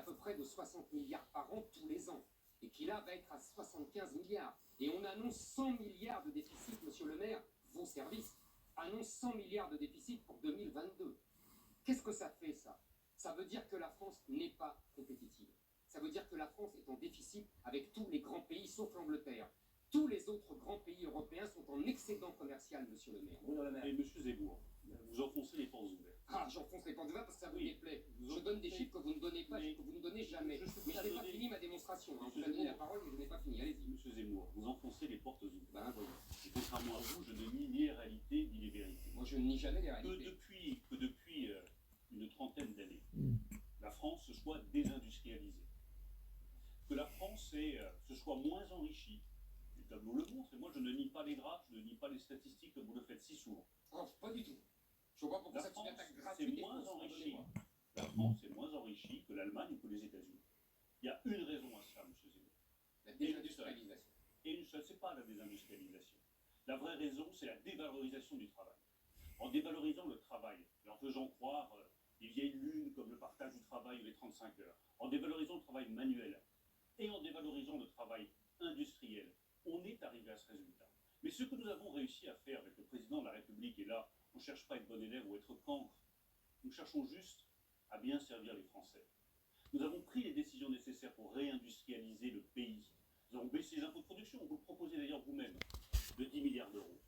peu près de 60 milliards par an tous les ans, et qui là va être à 75 milliards. Et on annonce 100 milliards de déficit, monsieur le maire, vos services annoncent 100 milliards de déficit pour 2022. Qu'est-ce que ça fait, ça? Ça veut dire que la France n'est pas compétitive. Ça veut dire que la France est en déficit avec tous les grands pays, sauf l'Angleterre. Tous les autres grands pays européens sont en excédent commercial, monsieur le maire. Et monsieur Zemmour, vous enfoncez les portes ouvertes. Ah, j'enfonce les portes ouvertes parce que ça vous Oui. déplaît. Vous Je donne des enfoncez- chiffres que vous ne donnez pas, Mais- que vous ne donnez jamais. Je suis Mais prêt je à n'ai pas donner- fini ma démonstration. Hein. Monsieur Vous m'avez donné la Zemmour. parole, mais je n'ai pas fini. Allez-y. Monsieur Zemmour, vous enfoncez les portes ouvertes. Ben, voyons. Et contrairement à vous, je ne nie ni les réalités ni les vérités. Moi, je ne nie jamais les Que réalités. depuis une trentaine d'années, la France se soit désindustrialisée. Que la France se soit moins enrichie. Les tableaux le montrent. Et moi, je ne nie pas les graphes, je ne nie pas les statistiques comme vous le faites si souvent. Oh, pas du tout. Je vois pas pourquoi La ça une attaque France gratuite. s'est et moins fausse. enrichie. Pardonnez-moi. La France est moins enrichie que l'Allemagne ou que les États-Unis. Il y a une raison à ça, monsieur Zemmour. La désindustrialisation. Et une seule, c'est pas la désindustrialisation. La vraie raison, c'est la dévalorisation du travail. En dévalorisant le travail et en faisant croire des vieilles lunes comme le partage du travail ou les 35 heures, en dévalorisant le travail manuel et en dévalorisant le travail industriel, on est arrivé à ce résultat. Mais ce que nous avons réussi à faire avec le président de la République, et là, on ne cherche pas à être bon élève ou être cancre, nous cherchons juste à bien servir les Français. Nous avons pris les décisions nécessaires pour réindustrialiser le pays. Nous avons baissé les impôts de production, vous le proposez d'ailleurs vous-même, de 10 milliards d'euros.